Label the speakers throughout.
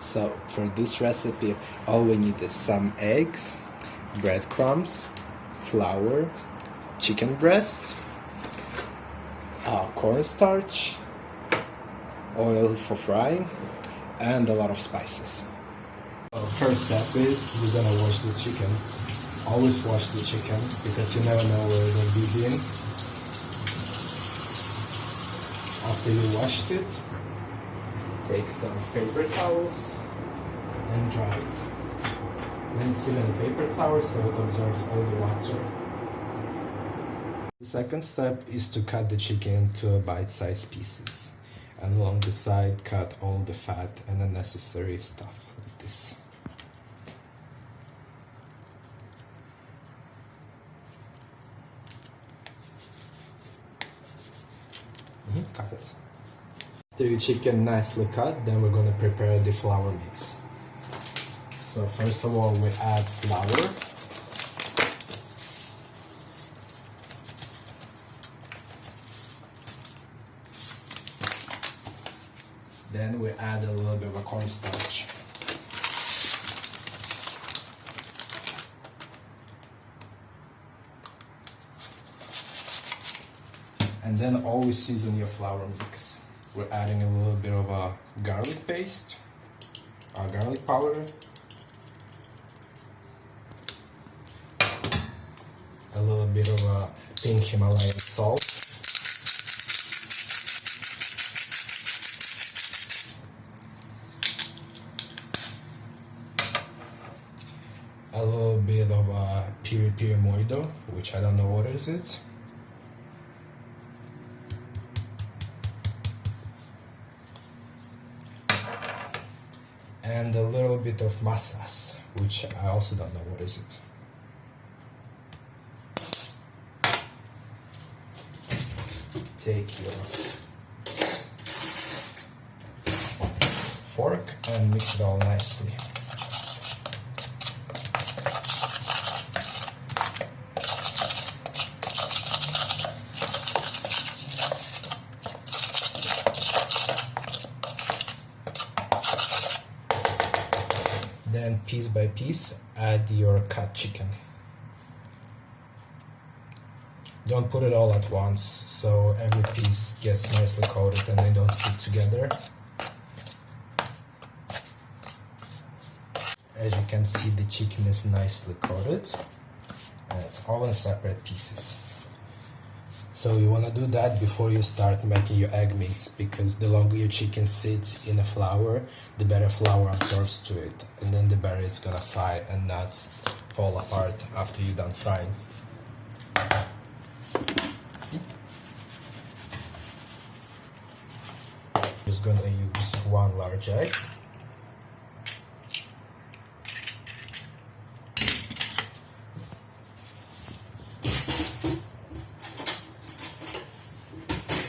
Speaker 1: So for this recipe, all we need is some eggs, breadcrumbs, flour, chicken breast, cornstarch, oil for frying, and a lot of spices. First step is we're gonna wash the chicken. Always wash the chicken because you never know where it will be in. After you washed it, take some paper towels and dry it. Then sit in a paper towel so it absorbs all the water. The second step is to cut the chicken into bite-sized pieces. And along the side, cut all the fat and unnecessary stuff like this. Cut it. After your chicken nicely cut, then we're going to prepare the flour mix. So first of all, we add flour. Then we add a little bit of a cornstarch. And then always season your flour mix. We're adding a little bit of a garlic paste, garlic powder, a little bit of a pink Himalayan salt, a little bit of a piri piri moido, which I don't know what is it. And a little bit of masas, which I also don't know what is it. Take your fork and mix it all nicely. Then piece by piece add your cut chicken. Don't put it all at once so every piece gets nicely coated and they don't stick together. As you can see, the chicken is nicely coated and it's all in separate pieces. So you want to do that before you start making your egg mix, because the longer your chicken sits in a flour, the better flour absorbs to it, and then the better it's gonna fry and not fall apart after you're done frying. See? Just gonna use one large egg.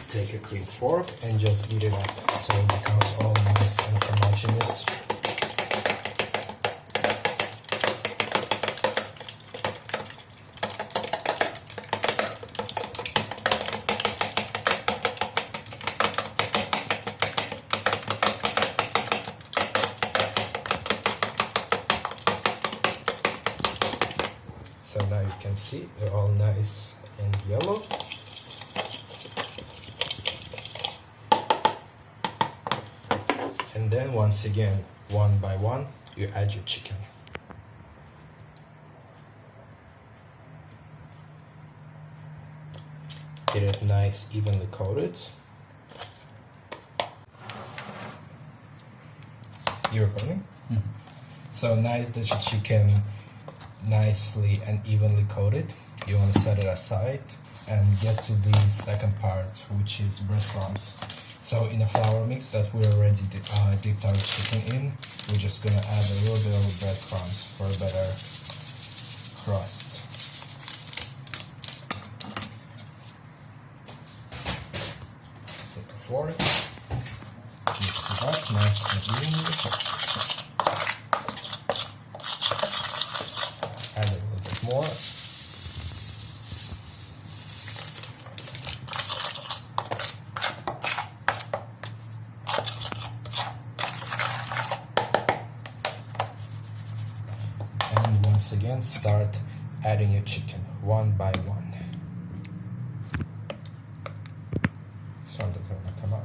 Speaker 1: Take a clean fork and just beat it up so it becomes all nice and homogeneous. So now you can see they're all nice and yellow. And then once again, one by one, you add your chicken. Get it nice, evenly coated. You're recording? Mm-hmm. So now that your chicken nicely and evenly coated, you want to set it aside and get to the second part, which is breadcrumbs. So in a flour mix that we already dipped our chicken in, we're just gonna add a little bit of breadcrumbs for a better crust. Take a fork, mix it up nice and evenly. Add a little bit more. once again, start adding your chicken one by one. Some that are gonna come out.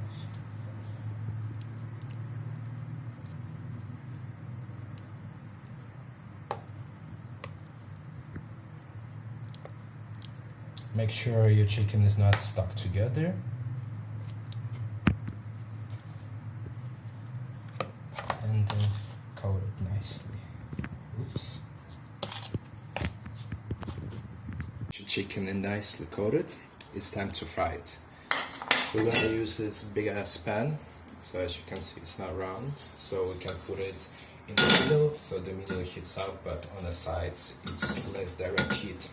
Speaker 1: Make sure your chicken is not stuck together. And then coat it nicely. Oops. Your chicken is nicely coated. It's time to fry it. We're gonna use this big ass pan. So as you can see, it's not round. So we can put it in the middle, so the middle heats up, but on the sides it's less direct heat.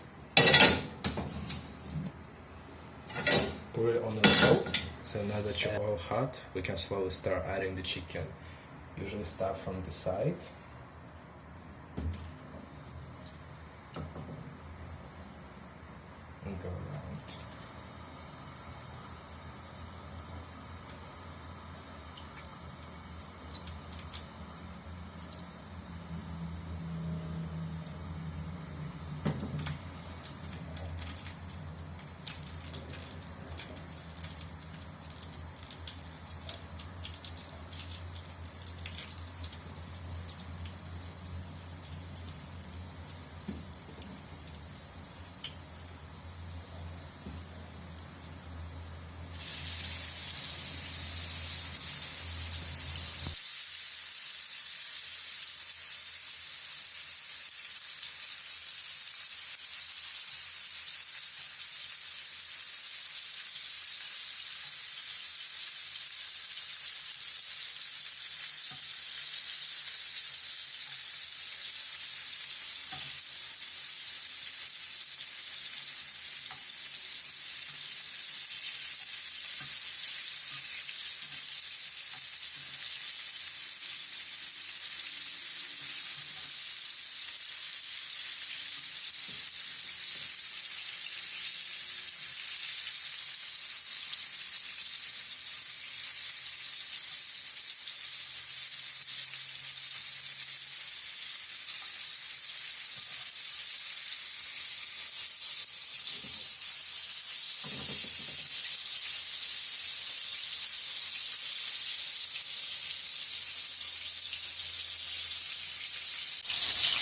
Speaker 1: Put it on the low. So now that you're all hot, we can slowly start adding the chicken. Usually start from the side. And go around.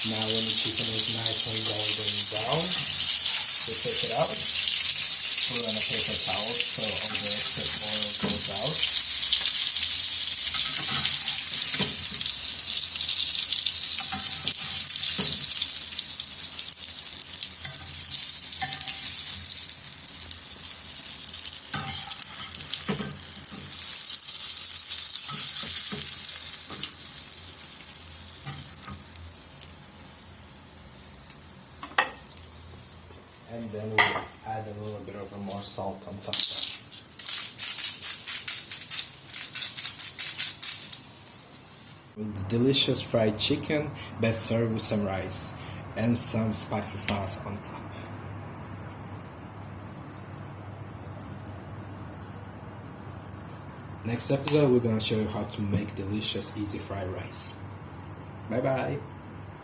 Speaker 1: Now when the chicken is nice and golden brown, we take it out, put it on a paper towel so all the excess oil goes out. And then we add a little bit of more salt on top. With the delicious fried chicken, best served with some rice and some spicy sauce on top. Next episode, we're gonna show you how to make delicious, easy fried rice. Bye bye.